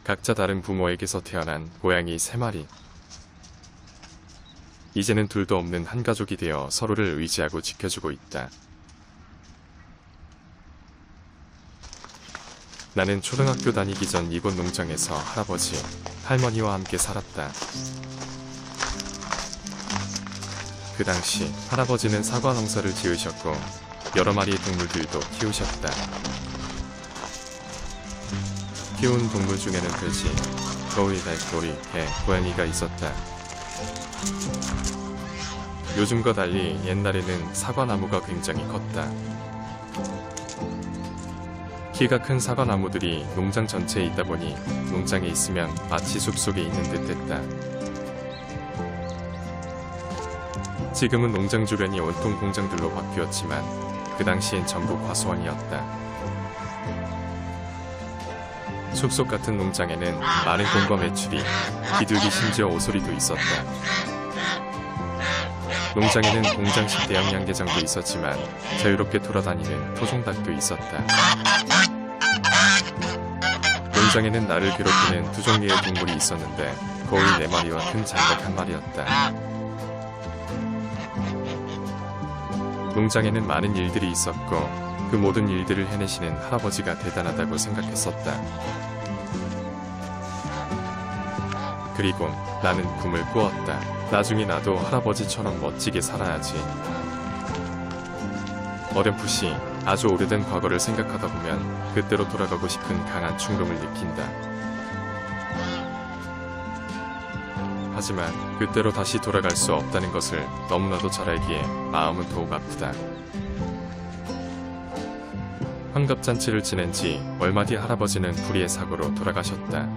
각자 다른 부모에게서 태어난 고양이 3마리. 이제는 둘도 없는 한 가족이 되어 서로를 의지하고 지켜주고 있다. 나는 초등학교 다니기 전 이곳 농장에서 할아버지, 할머니와 함께 살았다. 그 당시 할아버지는 사과 농사를 지으셨고 여러 마리의 동물들도 키우셨다. 키운 동물 중에는 돼지, 거위, 달고리, 개, 고양이가 있었다. 요즘과 달리 옛날에는 사과나무가 굉장히 컸다. 키가 큰 사과나무들이 농장 전체에 있다 보니 농장에 있으면 마치 숲속에 있는 듯 했다. 지금은 농장 주변이 온통 공장들로 바뀌었지만 그 당시엔 전부 과수원이었다. 숲속 같은 농장에는 많은 공과 매출이, 비둘기 심지어 오소리도 있었다. 농장에는 공장식 대형 양계장도 있었지만 자유롭게 돌아다니는 토종닭도 있었다. 농장에는 나를 괴롭히는 두 종류의 동물이 있었는데 거위 4마리와 큰 장닭 1마리였다. 농장에는 많은 일들이 있었고 그 모든 일들을 해내시는 할아버지가 대단하다고 생각했었다. 그리고 나는 꿈을 꾸었다. 나중에 나도 할아버지처럼 멋지게 살아야지. 어렴풋이 아주 오래된 과거를 생각하다 보면 그때로 돌아가고 싶은 강한 충동을 느낀다. 하지만 그때로 다시 돌아갈 수 없다는 것을 너무나도 잘 알기에 마음은 더욱 아프다. 환갑잔치를 지낸 지 얼마 뒤 할아버지는 불의의 사고로 돌아가셨다.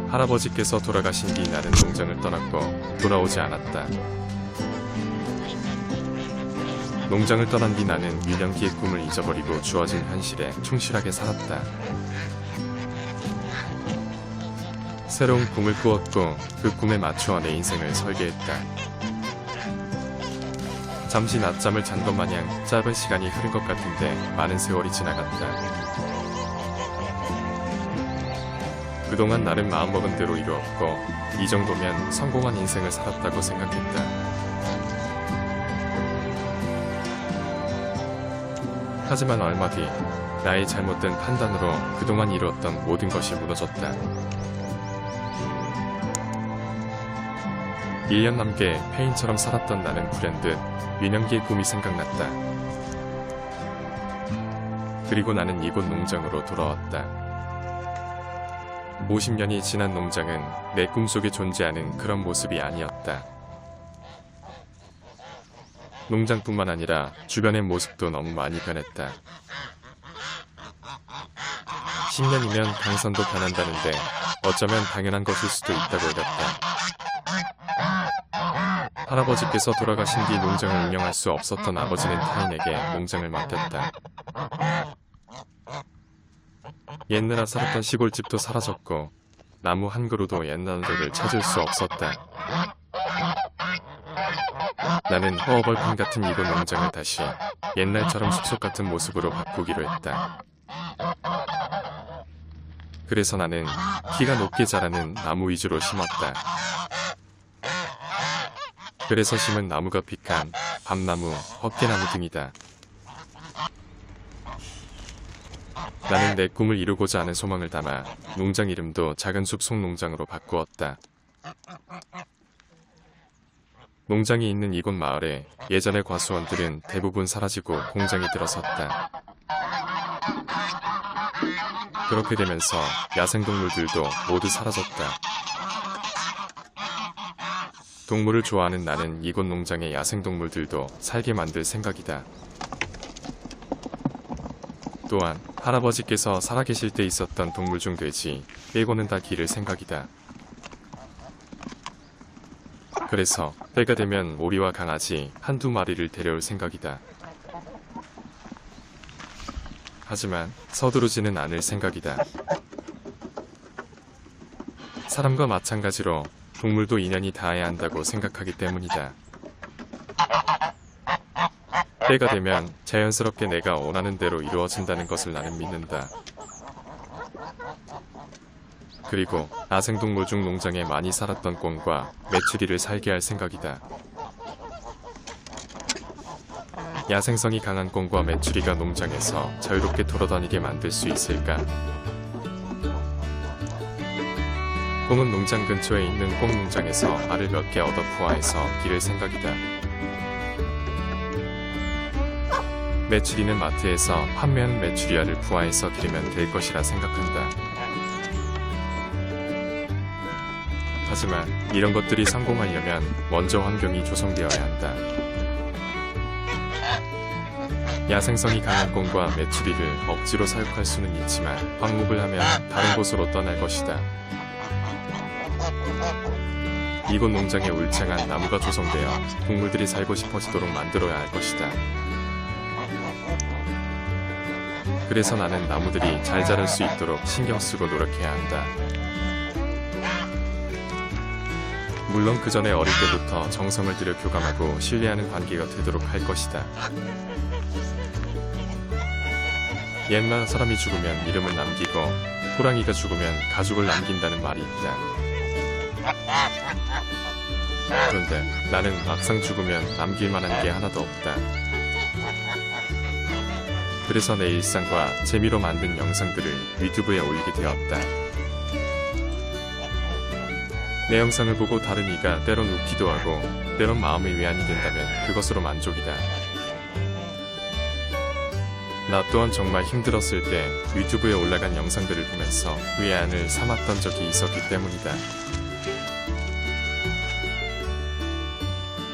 할아버지께서 돌아가신 뒤 나는 농장을 떠났고 돌아오지 않았다. 농장을 떠난 뒤 나는 유년기의 꿈을 잊어버리고 주어진 현실에 충실하게 살았다. 새로운 꿈을 꾸었고 그 꿈에 맞추어 내 인생을 설계했다. 잠시 낮잠을 잔 것 마냥 짧은 시간이 흐른 것 같은데 많은 세월이 지나갔다. 그동안 나름 마음먹은 대로 이루었고 이 정도면 성공한 인생을 살았다고 생각했다. 하지만 얼마 뒤 나의 잘못된 판단으로 그동안 이루었던 모든 것이 무너졌다. 1년 넘게 폐인처럼 살았던 나는 불현듯 유년기의 꿈이 생각났다. 그리고 나는 이곳 농장으로 돌아왔다. 50년이 지난 농장은 내 꿈속에 존재하는 그런 모습이 아니었다. 농장뿐만 아니라 주변의 모습도 너무 많이 변했다. 10년이면 강선도 변한다는데 어쩌면 당연한 것일 수도 있다고 여겼다. 할아버지께서 돌아가신 뒤 농장을 운영할 수 없었던 아버지는 타인에게 농장을 맡겼다. 옛날에 살았던 시골집도 사라졌고 나무 한 그루도 옛날 흔적을 찾을 수 없었다. 나는 허허벌판 같은 이곳 농장을 다시 옛날처럼 숲속 같은 모습으로 바꾸기로 했다. 그래서 나는 키가 높게 자라는 나무 위주로 심었다. 그래서 심은 나무가 피칸, 밤나무, 헛개나무 등이다. 나는 내 꿈을 이루고자 하는 소망을 담아 농장 이름도 작은 숲속 농장으로 바꾸었다. 농장이 있는 이곳 마을에 예전의 과수원들은 대부분 사라지고 공장이 들어섰다. 그렇게 되면서 야생동물들도 모두 사라졌다. 동물을 좋아하는 나는 이곳 농장의 야생동물들도 살게 만들 생각이다. 또한 할아버지께서 살아계실 때 있었던 동물 중 돼지 빼고는 다 기를 생각이다. 그래서 때가 되면 오리와 강아지 한두 마리를 데려올 생각이다. 하지만 서두르지는 않을 생각이다. 사람과 마찬가지로 동물도 인연이 닿아야 한다고 생각하기 때문이다. 때가 되면 자연스럽게 내가 원하는 대로 이루어진다는 것을 나는 믿는다. 그리고 야생동물 중 농장에 많이 살았던 꿩과 메추리를 살게 할 생각이다. 야생성이 강한 꿩과 메추리가 농장에서 자유롭게 돌아다니게 만들 수 있을까? 꿩은 농장 근처에 있는 꿩 농장에서 알을 몇 개 얻어 부화해서 기를 생각이다. 메추리는 마트에서 판매하는 메추리알을 부화해서 기르면 될 것이라 생각한다. 하지만 이런 것들이 성공하려면 먼저 환경이 조성되어야 한다. 야생성이 강한 꿩과 메추리를 억지로 사육할 수는 있지만 방목을 하면 다른 곳으로 떠날 것이다. 이곳 농장에 울창한 나무가 조성되어 동물들이 살고 싶어지도록 만들어야 할 것이다. 그래서 나는 나무들이 잘 자랄 수 있도록 신경 쓰고 노력해야 한다. 물론 그 전에 어릴 때부터 정성을 들여 교감하고 신뢰하는 관계가 되도록 할 것이다. 옛날 사람이 죽으면 이름을 남기고 호랑이가 죽으면 가죽을 남긴다는 말이 있다. 그런데 나는 막상 죽으면 남길 만한 게 하나도 없다. 그래서 내 일상과 재미로 만든 영상들을 유튜브에 올리게 되었다. 내 영상을 보고 다른 이가 때론 웃기도 하고 때론 마음의 위안이 된다면 그것으로 만족이다. 나 또한 정말 힘들었을 때 유튜브에 올라간 영상들을 보면서 위안을 삼았던 적이 있었기 때문이다.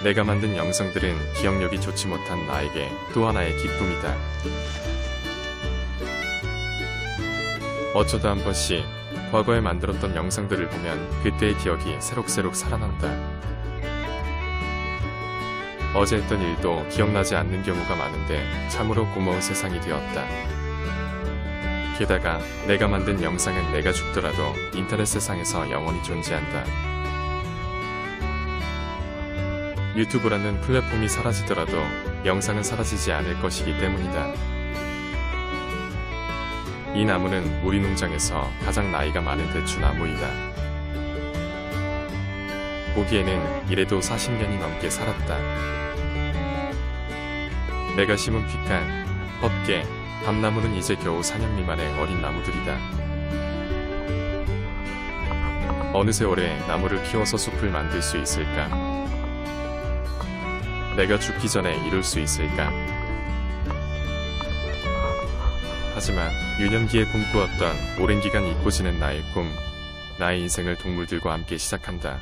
내가 만든 영상들은 기억력이 좋지 못한 나에게 또 하나의 기쁨이다. 어쩌다 한 번씩 과거에 만들었던 영상들을 보면 그때의 기억이 새록새록 살아난다. 어제 했던 일도 기억나지 않는 경우가 많은데 참으로 고마운 세상이 되었다. 게다가 내가 만든 영상은 내가 죽더라도 인터넷 세상에서 영원히 존재한다. 유튜브라는 플랫폼이 사라지더라도 영상은 사라지지 않을 것이기 때문이다. 이 나무는 우리 농장에서 가장 나이가 많은 대추나무이다. 보기에는 이래도 40년이 넘게 살았다. 내가 심은 피칸, 헛개, 밤나무는 이제 겨우 4년 미만의 어린 나무들이다. 어느 세월에 나무를 키워서 숲을 만들 수 있을까? 내가 죽기 전에 이룰 수 있을까? 하지만 유년기에 꿈꾸었던 오랜 기간 잊고 지낸 나의 꿈, 나의 인생을 동물들과 함께 시작한다.